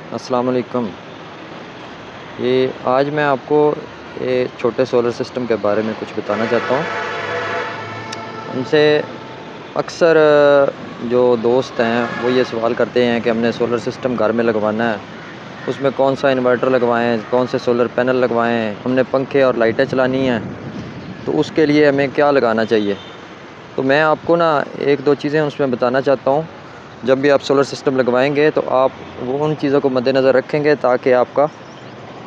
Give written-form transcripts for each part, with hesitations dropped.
अस्सलाम वालेकुम। ये आज मैं आपको छोटे सोलर सिस्टम के बारे में कुछ बताना चाहता हूँ। हमसे अक्सर जो दोस्त हैं वो ये सवाल करते हैं कि हमने सोलर सिस्टम घर में लगवाना है, उसमें कौन सा इन्वर्टर लगवाएँ, कौन से सोलर पैनल लगवाएँ, हमने पंखे और लाइटें चलानी हैं, तो उसके लिए हमें क्या लगाना चाहिए। तो मैं आपको ना 1-2 चीज़ें उसमें बताना चाहता हूँ। जब भी आप सोलर सिस्टम लगवाएंगे तो आप वो उन चीज़ों को मद्देनज़र रखेंगे ताकि आपका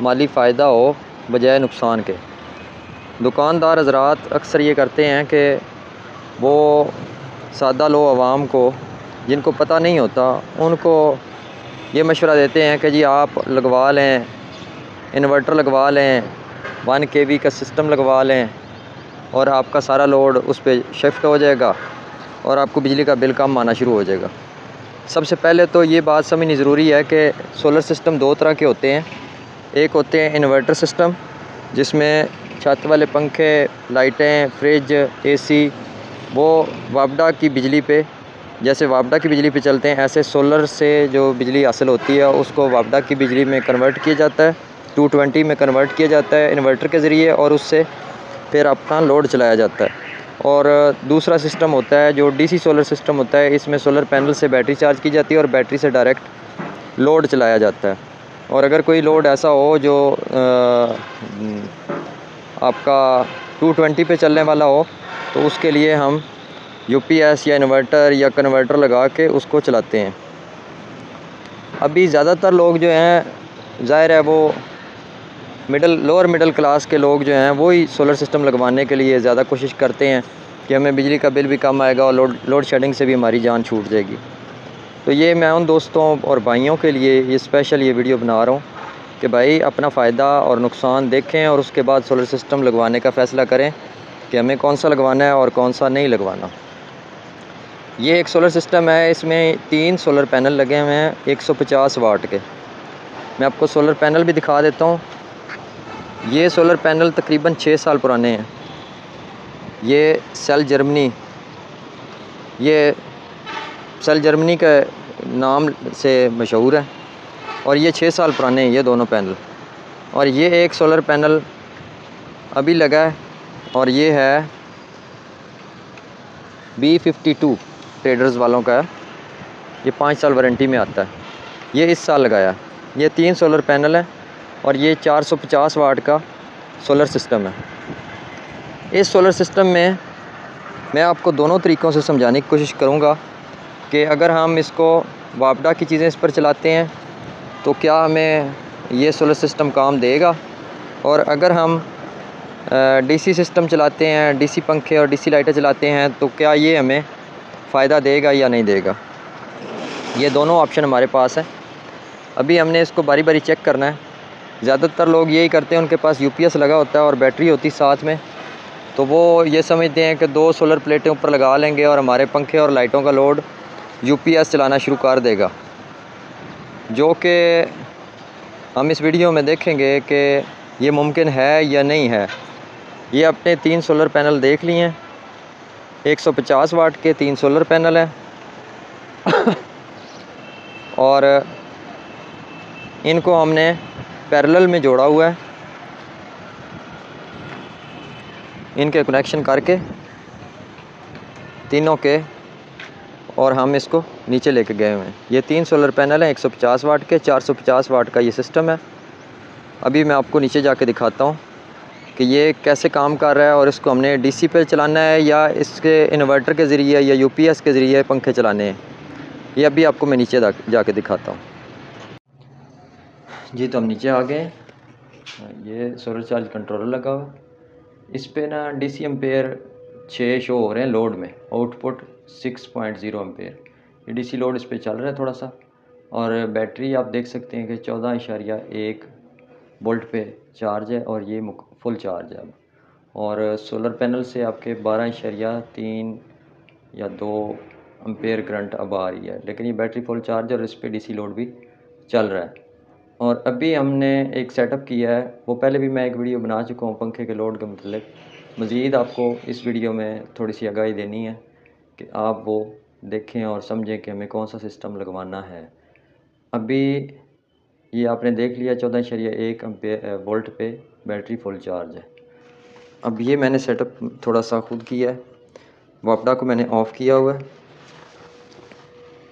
माली फ़ायदा हो बजाय नुकसान के। दुकानदार हज़रात अक्सर ये करते हैं कि वो सादा लो आवाम को, जिनको पता नहीं होता, उनको ये मशवरा देते हैं कि जी आप लगवा लें, इन्वर्टर लगवा लें, 1 केवी का सिस्टम लगवा लें और आपका सारा लोड उस पे शिफ्ट हो जाएगा और आपको बिजली का बिल कम आना शुरू हो जाएगा। सबसे पहले तो ये बात समझनी ज़रूरी है कि सोलर सिस्टम 2 तरह के होते हैं। एक होते हैं इन्वर्टर सिस्टम, जिसमें छत वाले पंखे, लाइटें, फ्रिज, एसी वो वापडा की बिजली पे, जैसे वापडा की बिजली पे चलते हैं, ऐसे सोलर से जो बिजली हासिल होती है उसको वापडा की बिजली में कन्वर्ट किया जाता है, 220 में कन्वर्ट किया जाता है इन्वर्टर के ज़रिए और उससे फिर अपना लोड चलाया जाता है। और दूसरा सिस्टम होता है जो डीसी सोलर सिस्टम होता है, इसमें सोलर पैनल से बैटरी चार्ज की जाती है और बैटरी से डायरेक्ट लोड चलाया जाता है। और अगर कोई लोड ऐसा हो जो आपका 220 पे चलने वाला हो तो उसके लिए हम यूपीएस या इन्वर्टर या कन्वर्टर लगा के उसको चलाते हैं। अभी ज़्यादातर लोग जो हैं, ज़ाहिर है वो लोअर मिडिल क्लास के लोग जो हैं वो ही सोलर सिस्टम लगवाने के लिए ज़्यादा कोशिश करते हैं कि हमें बिजली का बिल भी कम आएगा और लोड शेडिंग से भी हमारी जान छूट जाएगी। तो ये मैं उन दोस्तों और भाइयों के लिए ये स्पेशल ये वीडियो बना रहा हूँ कि भाई अपना फ़ायदा और नुकसान देखें और उसके बाद सोलर सिस्टम लगवाने का फ़ैसला करें कि हमें कौन सा लगवाना है और कौन सा नहीं लगवाना। ये एक सोलर सिस्टम है, इसमें 3 सोलर पैनल लगे हुए हैं 150 वाट के। मैं आपको सोलर पैनल भी दिखा देता हूँ। ये सोलर पैनल तकरीबन 6 साल पुराने हैं। ये सेल जर्मनी के नाम से मशहूर है और ये 6 साल पुराने हैं ये दोनों पैनल। और ये एक सोलर पैनल अभी लगा है और ये है B52 ट्रेडर्स वालों का है। ये 5 साल वारंटी में आता है। ये इस साल लगाया। ये 3 सोलर पैनल हैं और ये 450 वाट का सोलर सिस्टम है। इस सोलर सिस्टम में मैं आपको दोनों तरीक़ों से समझाने की कोशिश करूँगा कि अगर हम इसको वापडा की चीज़ें इस पर चलाते हैं तो क्या हमें ये सोलर सिस्टम काम देगा, और अगर हम डीसी सिस्टम चलाते हैं, डीसी पंखे और डीसी लाइटें चलाते हैं तो क्या ये हमें फ़ायदा देगा या नहीं देगा। ये दोनों ऑप्शन हमारे पास है। अभी हमने इसको बारी बारी चेक करना है। ज़्यादातर लोग यही करते हैं, उनके पास यूपीएस लगा होता है और बैटरी होती साथ में, तो वो ये समझते हैं कि 2 सोलर प्लेटें ऊपर लगा लेंगे और हमारे पंखे और लाइटों का लोड यूपीएस चलाना शुरू कर देगा, जो कि हम इस वीडियो में देखेंगे कि ये मुमकिन है या नहीं है। ये अपने 3 सोलर पैनल देख लिए हैं, 150 वाट के 3 सोलर पैनल हैं और इनको हमने पैरेलल में जोड़ा हुआ है। इनके कनेक्शन करके तीनों के, और हम इसको नीचे लेके गए हुए हैं। ये 3 सोलर पैनल हैं 150 वाट के, 450 वाट का ये सिस्टम है। अभी मैं आपको नीचे जाके दिखाता हूँ कि ये कैसे काम कर रहा है और इसको हमने डीसी पे चलाना है या इसके इन्वर्टर के ज़रिए या यूपीएस के ज़रिए पंखे चलाने हैं। ये अभी आपको मैं नीचे जाके दिखाता हूँ। जी तो हम नीचे आ गए। ये सोलर चार्ज कंट्रोलर लगा हुआ है। इस पे ना डीसी एम्पेयर 6 शो हो रहे हैं लोड में, आउटपुट 6.0 एम्पेयर। ये डीसी लोड इस पे चल रहा है थोड़ा सा, और बैटरी आप देख सकते हैं कि 14.1 वोल्ट पे चार्ज है और ये फुल चार्ज है अब। और सोलर पैनल से आपके 12.3 या 2 एम्पेयर करंट अब आ रही है, लेकिन ये बैटरी फुल चार्ज है और इस पे डीसी लोड भी चल रहा है। और अभी हमने एक सेटअप किया है, वो पहले भी मैं एक वीडियो बना चुका हूँ पंखे के लोड के मतलब। मज़ीद आपको इस वीडियो में थोड़ी सी आगाही देनी है कि आप वो देखें और समझें कि हमें कौन सा सिस्टम लगवाना है। अभी ये आपने देख लिया 14.1 एम्पेयर वोल्ट पे बैटरी फुल चार्ज है। अब ये मैंने सेटअप थोड़ा सा खुद किया है। वापडा को मैंने ऑफ़ किया हुआ है।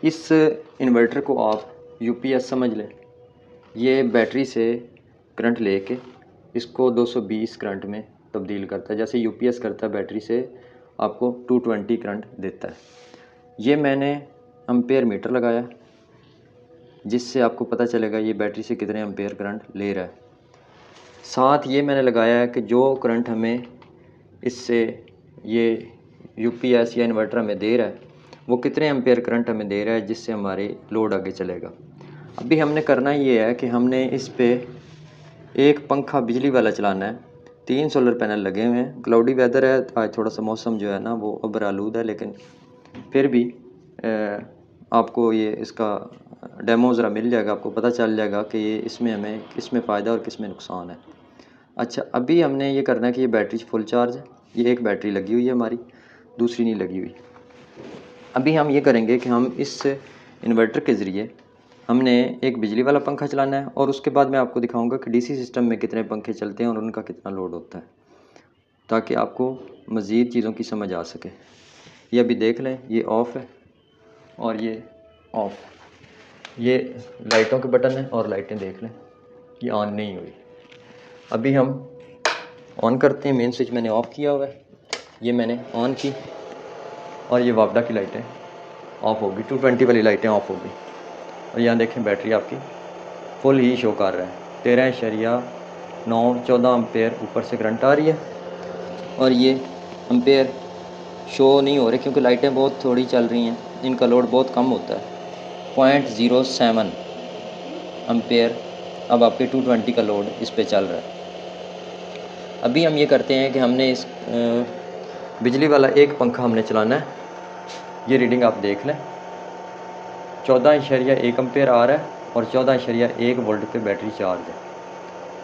इस इन्वर्टर को आप यूपीएस समझ लें। ये बैटरी से करंट लेके इसको 220 करंट में तब्दील करता है, जैसे यूपीएस करता है बैटरी से आपको 220 करंट देता है। ये मैंने एम्पेयर मीटर लगाया है, जिससे आपको पता चलेगा ये बैटरी से कितने एम्पेयर करंट ले रहा है। साथ ये मैंने लगाया है कि जो करंट हमें इससे ये यूपीएस या इन्वर्टर हमें दे रहा है वो कितने एम्पेयर करंट हमें दे रहा है, जिससे हमारे लोड आगे चलेगा। अभी हमने करना ये है कि हमने इस पे एक पंखा बिजली वाला चलाना है। 3 सोलर पैनल लगे हुए हैं। क्लाउडी वेदर है, आज थोड़ा सा मौसम जो है ना वो अबर आलूद है, लेकिन फिर भी आपको ये इसका डेमो ज़रा मिल जाएगा, आपको पता चल जाएगा कि ये इसमें हमें किस में फ़ायदा और किस में नुकसान है। अच्छा, अभी हमने ये करना है कि ये बैटरी फुल चार्ज है। ये एक बैटरी लगी हुई है हमारी, दूसरी नहीं लगी हुई। अभी हम ये करेंगे कि हम इस इन्वर्टर के ज़रिए हमने एक बिजली वाला पंखा चलाना है, और उसके बाद मैं आपको दिखाऊंगा कि डीसी सिस्टम में कितने पंखे चलते हैं और उनका कितना लोड होता है, ताकि आपको मज़ीद चीज़ों की समझ आ सके। ये अभी देख लें, ये ऑफ़ है और ये ऑफ़। ये लाइटों के बटन हैं और लाइटें देख लें ये ऑन नहीं हुई। अभी हम ऑन करते हैं। मेन स्विच मैंने ऑफ़ किया हुआ है, ये मैंने ऑन की और ये वापडा की लाइटें ऑफ़ होगी, 220 वाली लाइटें ऑफ़ होगी। और यहाँ देखें बैटरी आपकी फुल ही शो कर रहा है। 13.914 एम्पेयर ऊपर से करंट आ रही है, और ये एम्पेयर शो नहीं हो रहे क्योंकि लाइटें बहुत थोड़ी चल रही हैं, इनका लोड बहुत कम होता है। 0.07 एम्पेयर अब आपके 220 का लोड इस पे चल रहा है। अभी हम ये करते हैं कि हमने इस बिजली वाला एक पंखा हमने चलाना है। ये रीडिंग आप देख लें, 14.1 एम्पेयर आ रहा है और 14.1 वोल्ट पे बैटरी चार्ज है।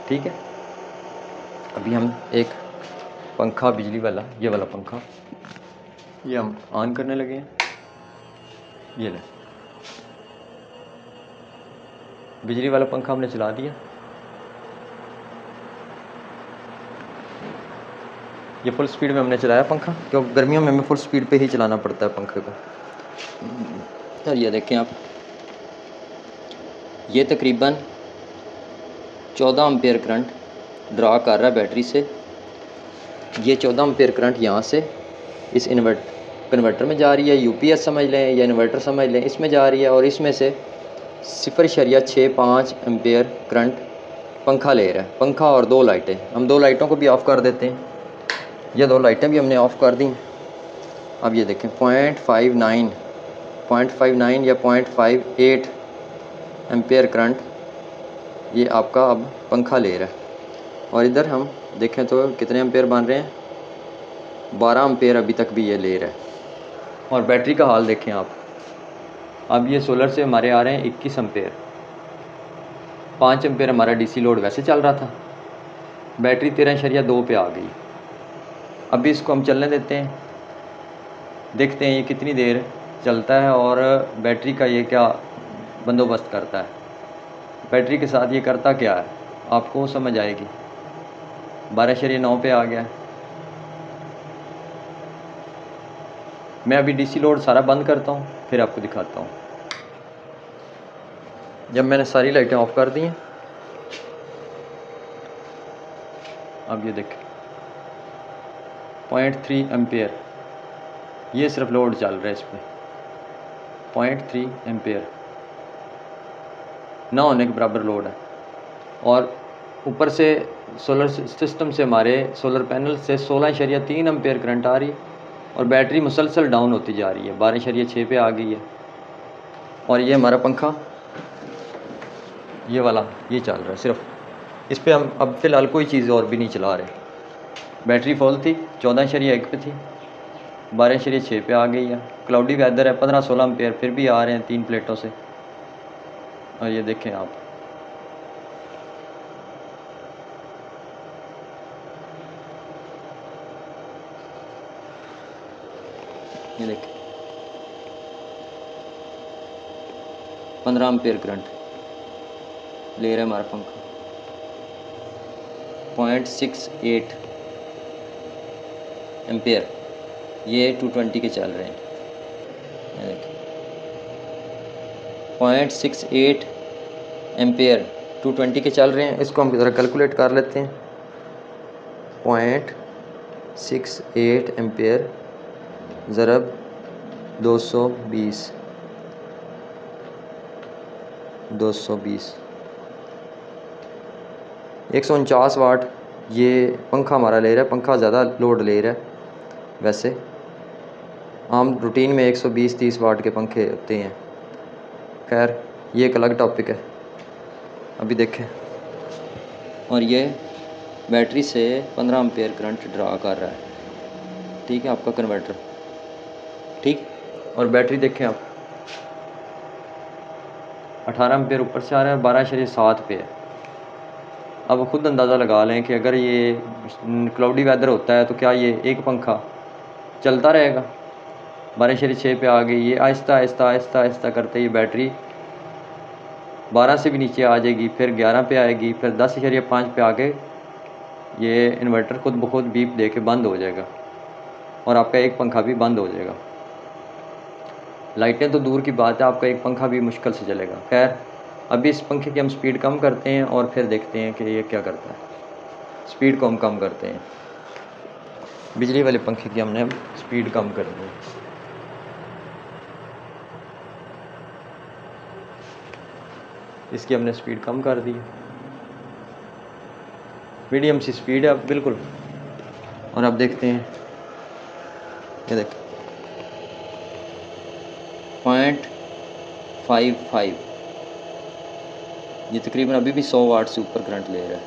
ठीक है, अभी हम एक पंखा बिजली वाला, ये वाला पंखा, ये हम ऑन करने लगे हैं। ये ले, बिजली वाला पंखा हमने चला दिया। ये फुल स्पीड में हमने चलाया पंखा, क्योंकि गर्मियों में हमें फुल स्पीड पे ही चलाना पड़ता है पंखे को। और ये देखें आप, ये तकरीबन 14 एम्पेयर करंट ड्रा कर रहा है बैटरी से। ये 14 एम्पेयर करंट यहाँ से इस कन्वर्टर में जा रही है, यूपीएस समझ लें या इन्वर्टर समझ लें, इसमें जा रही है, और इसमें से 0.65 एम्पेयर करंट पंखा ले रहा है। पंखा और 2 लाइटें, हम 2 लाइटों को भी ऑफ़ कर देते हैं। ये 2 लाइटें भी हमने ऑफ़ कर दी। अब ये देखें 0.59 या 0.58 एम्पेयर करंट ये आपका अब पंखा ले रहा है। और इधर हम देखें तो कितने एम्पेयर बन रहे हैं, 12 एम्पेयर अभी तक भी ये ले रहा है। और बैटरी का हाल देखें आप, अब ये सोलर से हमारे आ रहे हैं 21 एम्पेयर। 5 एम्पेयर हमारा डीसी लोड वैसे चल रहा था, बैटरी 13.2 पे आ गई। अभी इसको हम चलने देते हैं, देखते हैं ये कितनी देर चलता है और बैटरी का ये क्या बंदोबस्त करता है। बैटरी के साथ ये करता क्या है आपको समझ आएगी। 12.9 पे आ गया। मैं अभी डीसी लोड सारा बंद करता हूँ, फिर आपको दिखाता हूँ। जब मैंने सारी लाइटें ऑफ़ कर दी हैं, अब ये देखें 0.3 एम्पेयर ये सिर्फ लोड चल रहा है इस पर। 0.3 एम्पेयर ना होने के बराबर लोड है। और ऊपर से सोलर सिस्टम से हमारे सोलर पैनल से 16.3 एम्पेयर करंट आ रही है, और बैटरी मुसलसल डाउन होती जा रही है, 12.6 पे आ गई है। और ये हमारा पंखा ये वाला ये चल रहा है सिर्फ, इस पर हम अब फ़िलहाल कोई चीज़ और भी नहीं चला रहे। बैटरी फुल थी, 14.1 पे थी, 12.6 पे आ गई है। क्लाउडी वेदर है, 15-16 एम्पेयर फिर भी आ रहे हैं 3 प्लेटों से। और ये देखें आप, ये देखें 15 एम्पेयर करंट। ले रहा है हमारा पंखा 0.68 एम्पेयर, ये 220 के चल रहे हैं। ये देखिए 0.68 एम्पेयर 220 के चल रहे हैं। इसको हम ज़रा कैलकुलेट कर लेते हैं। 0.68 एम्पेयर ज़रब 220 149 वाट ये पंखा हमारा ले रहा है। पंखा ज़्यादा लोड ले रहा है। वैसे आम रूटीन में 120-30 वाट के पंखे होते हैं। खैर ये एक अलग टॉपिक है, अभी देखें। और ये बैटरी से 15 एम्पेयर करंट ड्रा कर रहा है, ठीक है, आपका कन्वर्टर, ठीक। और बैटरी देखें आप 18 एम्पेयर ऊपर से आ रहा है, 12.7 पे है। अब खुद अंदाज़ा लगा लें कि अगर ये क्लाउडी वेदर होता है तो क्या ये एक पंखा चलता रहेगा। 12.6 पे आ गई, ये आहिस्ता आहिस्ता आहिस्ता आहिस्ता करते ये बैटरी 12 से भी नीचे आ जाएगी, फिर 11 पे आएगी, फिर 10.5 पे आके ये इन्वर्टर खुद ब खुद बीप दे के बंद हो जाएगा और आपका एक पंखा भी बंद हो जाएगा। लाइटें तो दूर की बात है, आपका एक पंखा भी मुश्किल से चलेगा। खैर अभी इस पंखे की हम स्पीड कम करते हैं और फिर देखते हैं कि ये क्या करता है। स्पीड को हम कम करते हैं, बिजली वाले पंखे की हमने अब स्पीड कम कर दी। इसकी हमने स्पीड कम कर दी, मीडियम सी स्पीड है अब बिल्कुल। और अब देखते हैं, ये देखें 0.55, ये तकरीबन अभी भी 100 वाट से ऊपर करंट ले रहा है।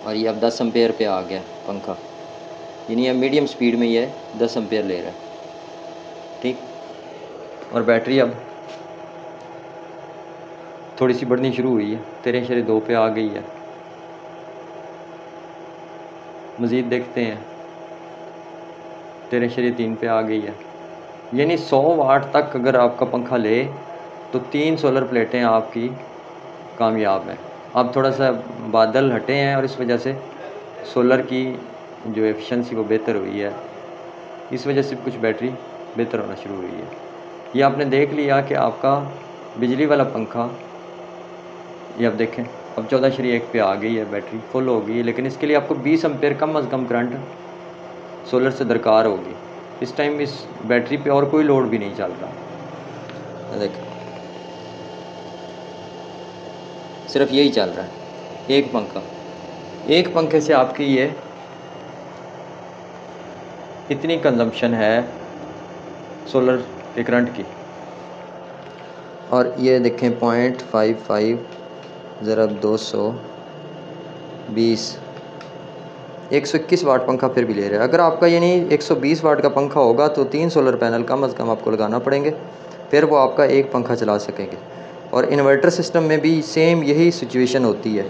और ये अब 10 एम्पेयर पे आ गया पंखा, यानी अब मीडियम स्पीड में ये 10 एम्पेयर ले रहा है, ठीक। और बैटरी अब थोड़ी सी बढ़नी शुरू हुई है, 13.2 पे आ गई है। मज़ीद देखते हैं, 13.3 पे आ गई है। यानी 100 वाट तक अगर आपका पंखा ले तो 3 सोलर प्लेटें आपकी कामयाब हैं। अब थोड़ा सा बादल हटे हैं और इस वजह से सोलर की जो एफिशिएंसी वो बेहतर हुई है, इस वजह से कुछ बैटरी बेहतर होना शुरू हुई है। ये आपने देख लिया कि आपका बिजली वाला पंखा, ये अब देखें अब 14.1 पे आ गई है, बैटरी फुल हो गई है। लेकिन इसके लिए आपको 20 एम्पेयर कम अज़ कम करंट सोलर से दरकार होगी। इस टाइम इस बैटरी पे और कोई लोड भी नहीं चल रहा, देखें सिर्फ यही चल रहा है, एक पंखा। एक पंखे से आपकी ये इतनी कंजम्पशन है सोलर के करंट की। और ये देखें 0.55 ज़रब 220, 121 वाट पंखा फिर भी ले रहा है। अगर आपका यानी 120 वाट का पंखा होगा तो 3 सोलर पैनल कम अज़ कम आपको लगाना पड़ेंगे, फिर वो आपका एक पंखा चला सकेंगे। और इन्वर्टर सिस्टम में भी सेम यही सिचुएशन होती है।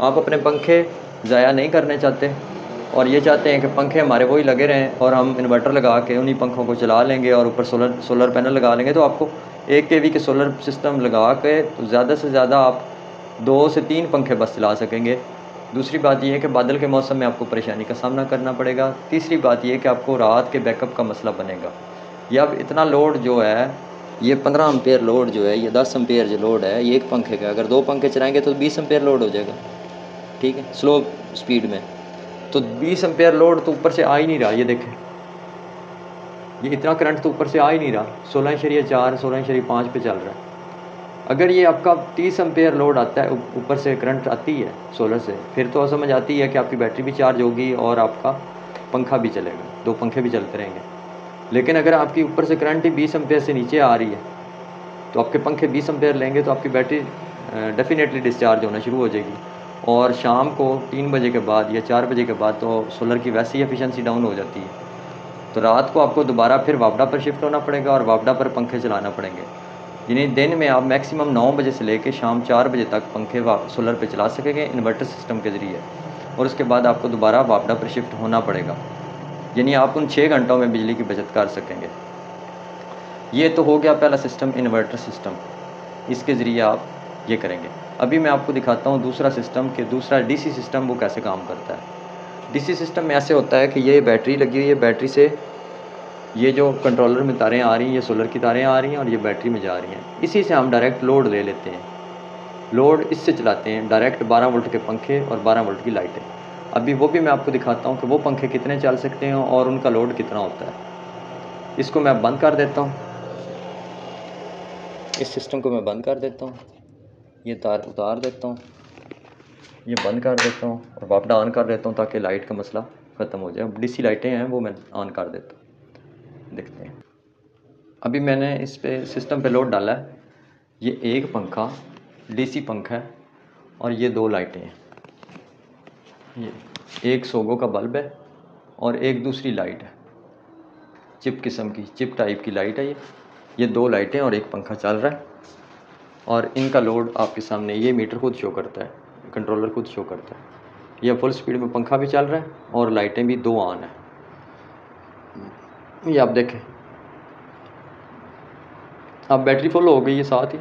आप अपने पंखे ज़ाया नहीं करने चाहते और ये चाहते हैं कि पंखे हमारे वही लगे रहें और हम इन्वर्टर लगा के उन्हीं पंखों को चला लेंगे और ऊपर सोलर पैनल लगा लेंगे। तो आपको 1 kV के सोलर सिस्टम लगा के तो ज़्यादा से ज़्यादा आप 2 से 3 पंखे बस चला सकेंगे। दूसरी बात यह है कि बादल के मौसम में आपको परेशानी का सामना करना पड़ेगा। तीसरी बात यह है कि आपको रात के बैकअप का मसला बनेगा। या अब इतना लोड जो है, ये 15 एम्पेयर लोड जो है, ये 10 एम्पेयर जो लोड है, ये एक पंखे का, अगर 2 पंखे चलाएंगे तो 20 एम्पेयर लोड हो जाएगा, ठीक है, स्लो स्पीड में। तो 20 एम्पेयर लोड तो ऊपर से आ ही नहीं रहा। ये देखें, ये इतना करंट तो ऊपर से आ ही नहीं रहा। 16.4 16.5 पे चल रहा है। अगर ये आपका 30 एम्पेयर लोड आता है, ऊपर से करंट आती है सोलर से, फिर तो समझ आती है कि आपकी बैटरी भी चार्ज होगी और आपका पंखा भी चलेगा, 2 पंखे भी चलते रहेंगे। लेकिन अगर आपकी ऊपर से करंट ही 20 एम्पेयर से नीचे आ रही है तो आपके पंखे 20 एम्पेयर लेंगे तो आपकी बैटरी डेफिनेटली डिस्चार्ज होना शुरू हो जाएगी। और शाम को 3 बजे के बाद या 4 बजे के बाद तो सोलर की वैसे ही एफिशिएंसी डाउन हो जाती है। तो रात को आपको दोबारा फिर वापडा पर शिफ्ट होना पड़ेगा और वापडा पर पंखे चलाना पड़ेंगे। यानी दिन में आप मैक्सिमम 9 बजे से लेकर शाम 4 बजे तक पंखे सोलर पे चला सकेंगे इन्वर्टर सिस्टम के ज़रिए। और उसके बाद आपको दोबारा वापडा पर शिफ्ट होना पड़ेगा। यानी आप उन 6 घंटों में बिजली की बचत कर सकेंगे। ये तो हो गया पहला सिस्टम, इन्वर्टर सिस्टम। इसके ज़रिए आप ये करेंगे। अभी मैं आपको दिखाता हूँ दूसरा सिस्टम कि दूसरा डीसी सिस्टम वो कैसे काम करता है। डीसी सिस्टम में ऐसे होता है कि ये बैटरी लगी हुई है, बैटरी से ये जो कंट्रोलर में तारें आ रही हैं, ये सोलर की तारें आ रही हैं और ये बैटरी में जा रही हैं। इसी से हम डायरेक्ट लोड ले लेते हैं, लोड इससे चलाते हैं डायरेक्ट 12 वोल्ट के पंखे और 12 वोल्ट की लाइटें। अभी वो भी मैं आपको दिखाता हूँ कि वो पंखे कितने चल सकते हैं और उनका लोड कितना होता है। इसको मैं बंद कर देता हूँ, इस सिस्टम को मैं बंद कर देता हूँ, ये तार उतार देता हूँ, ये बंद कर देता हूँ और वापस ऑन कर देता हूँ ताकि लाइट का मसला ख़त्म हो जाए। डीसी लाइटें हैं वो मैं ऑन कर देता हूँ, देखते हैं। अभी मैंने इस पे सिस्टम पे लोड डाला है। ये एक पंखा डीसी पंखा है और ये 2 लाइटें हैं। ये एक सोगो का बल्ब है और एक दूसरी लाइट है, चिप किस्म की, चिप टाइप की लाइट है ये 2 लाइटें और एक पंखा चल रहा है और इनका लोड आपके सामने ये मीटर खुद शो करता है, कंट्रोलर खुद शो करता है। यह फुल स्पीड में पंखा भी चल रहा है और लाइटें भी 2 ऑन है। ये आप देखें, अब बैटरी फुल हो गई है साथ ही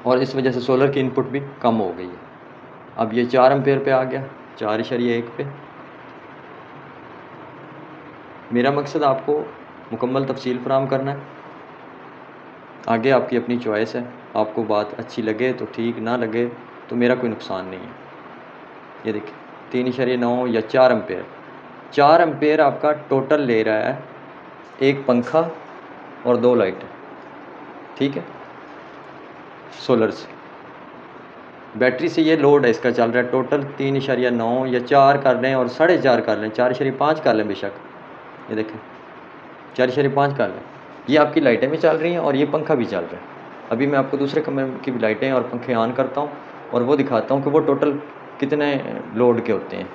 और इस वजह से सोलर की इनपुट भी कम हो गई है। अब ये 4 एम्पेयर पे आ गया, 4.1 पे। मेरा मकसद आपको मुकम्मल तफसील फराहम करना है, आगे आपकी अपनी चॉइस है। आपको बात अच्छी लगे तो ठीक, ना लगे तो मेरा कोई नुकसान नहीं है। ये देखिए 3.9 या 4 एम्पेयर, 4 एम्पेयर आपका टोटल ले रहा है एक पंखा और 2 लाइटें, ठीक है, सोलर से। बैटरी से ये लोड है इसका चल रहा है टोटल 3.9 या 4 कर लें और 4.5 कर लें, 4.5 कर लें बेशक। ये देखें 4.5 कर लें। ये आपकी लाइटें भी चल रही हैं और ये पंखा भी चल रहा है। अभी मैं आपको दूसरे कमरे की भी लाइटें और पंखे ऑन करता हूँ और वो दिखाता हूँ कि वो टोटल कितने लोड के होते हैं।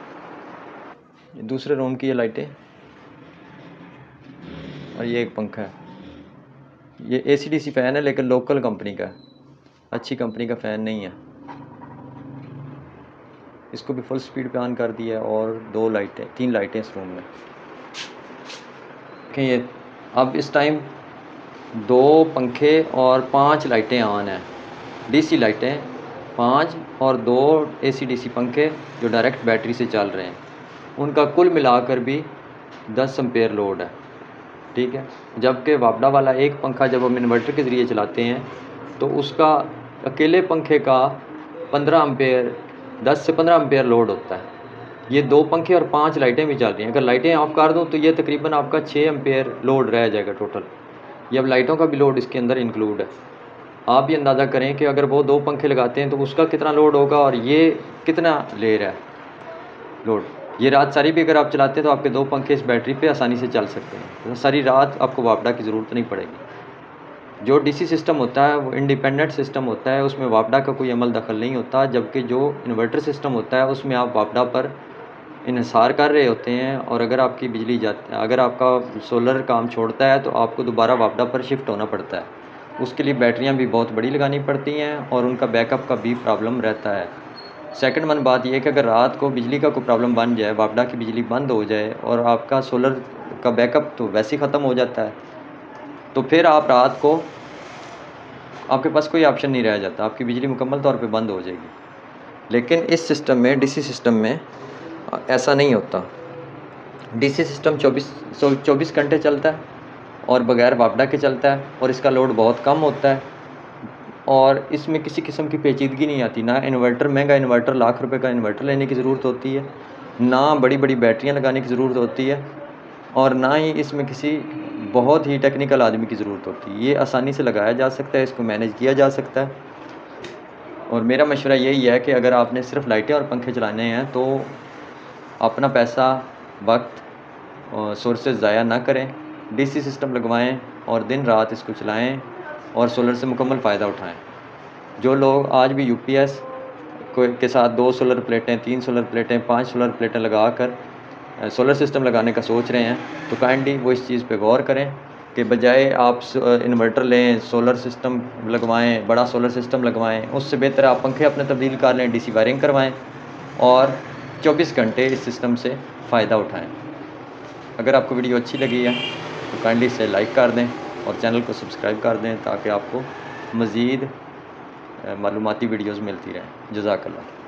ये दूसरे रूम की ये लाइटें और ये एक पंखा है। ये AC/DC फ़ैन है लेकिन लोकल कंपनी का है, अच्छी कंपनी का फ़ैन नहीं है। इसको भी फुल स्पीड पे ऑन कर दिया है और 3 लाइटें इस रूम में। देखें ये अब इस टाइम 2 पंखे और 5 लाइटें ऑन हैं, डीसी लाइटें 5 और 2 AC/DC पंखे जो डायरेक्ट बैटरी से चल रहे हैं। उनका कुल मिलाकर भी 10 एम्पेयर लोड है, ठीक है। जबकि वापडा वाला एक पंखा जब हम इन्वर्टर के ज़रिए चलाते हैं तो उसका अकेले पंखे का 15 एम्पेयर, 10 से 15 एम्पेयर लोड होता है। ये 2 पंखे और 5 लाइटें भी चल रही हैं। अगर लाइटें ऑफ कर दूँ तो ये तकरीबन आपका 6 एम्पेयर लोड रह जाएगा टोटल। ये अब लाइटों का भी लोड इसके अंदर इंक्लूड है। आप भी अंदाज़ा करें कि अगर वो 2 पंखे लगाते हैं तो उसका कितना लोड होगा और ये कितना ले रहा है लोड। ये रात सारी भी अगर आप चलाते हैं तो आपके 2 पंखे इस बैटरी पे आसानी से चल सकते हैं, तो सारी रात आपको वापडा की ज़रूरत नहीं पड़ेगी। जो डीसी सिस्टम होता है वो इंडिपेंडेंट सिस्टम होता है, उसमें वापडा का कोई अमल दखल नहीं होता। जबकि जो इन्वर्टर सिस्टम होता है उसमें आप वापडा पर इन्हिसार कर रहे होते हैं और अगर आपकी बिजली अगर आपका सोलर काम छोड़ता है तो आपको दोबारा वापडा पर शिफ्ट होना पड़ता है। उसके लिए बैटरियाँ भी बहुत बड़ी लगानी पड़ती हैं और उनका बैकअप का भी प्रॉब्लम रहता है। सेकंड वन बात यह है कि अगर रात को बिजली का कोई प्रॉब्लम बन जाए, वापडा की बिजली बंद हो जाए और आपका सोलर का बैकअप तो वैसे ही ख़त्म हो जाता है, तो फिर आप रात को आपके पास कोई ऑप्शन नहीं रह जाता, आपकी बिजली मुकम्मल तौर पे बंद हो जाएगी। लेकिन इस सिस्टम में, डीसी सिस्टम में ऐसा नहीं होता। डीसी सिस्टम 24 घंटे चलता है और बग़ैर वापडा के चलता है और इसका लोड बहुत कम होता है और इसमें किसी किस्म की पेचीदगी नहीं आती। ना इन्वर्टर, महंगा इन्वर्टर, लाख रुपए का इन्वर्टर लेने की ज़रूरत होती है, ना बड़ी बड़ी बैटरियाँ लगाने की ज़रूरत होती है और ना ही इसमें किसी बहुत ही टेक्निकल आदमी की ज़रूरत होती है। ये आसानी से लगाया जा सकता है, इसको मैनेज किया जा सकता है। और मेरा मशवरा यही है कि अगर आपने सिर्फ लाइटें और पंखे चलाने हैं तो अपना पैसा, वक्त और सोर्सेज ज़ाया ना करें, डीसी सिस्टम लगवाएं और दिन रात इसको चलाएं और सोलर से मुकम्मल फ़ायदा उठाएं। जो लोग आज भी यूपीएस के साथ 2 सोलर प्लेटें, 3 सोलर प्लेटें, 5 सोलर प्लेटें लगाकर सोलर सिस्टम लगाने का सोच रहे हैं तो काइंडली वो इस चीज़ पे गौर करें कि बजाय आप इन्वर्टर लें, सोलर सिस्टम लगवाएं, बड़ा सोलर सिस्टम लगवाएं, उससे बेहतर आप पंखे अपने तब्दील कर लें, डीसी वायरिंग करवाएं और 24 घंटे इस सिस्टम से फ़ायदा उठाएं। अगर आपको वीडियो अच्छी लगी है तो काइंडली इसे लाइक कर दें और चैनल को सब्सक्राइब कर दें ताकि आपको मज़ीद मालूमाती वीडियोज़ मिलती रहें। जज़ाकल्लाह।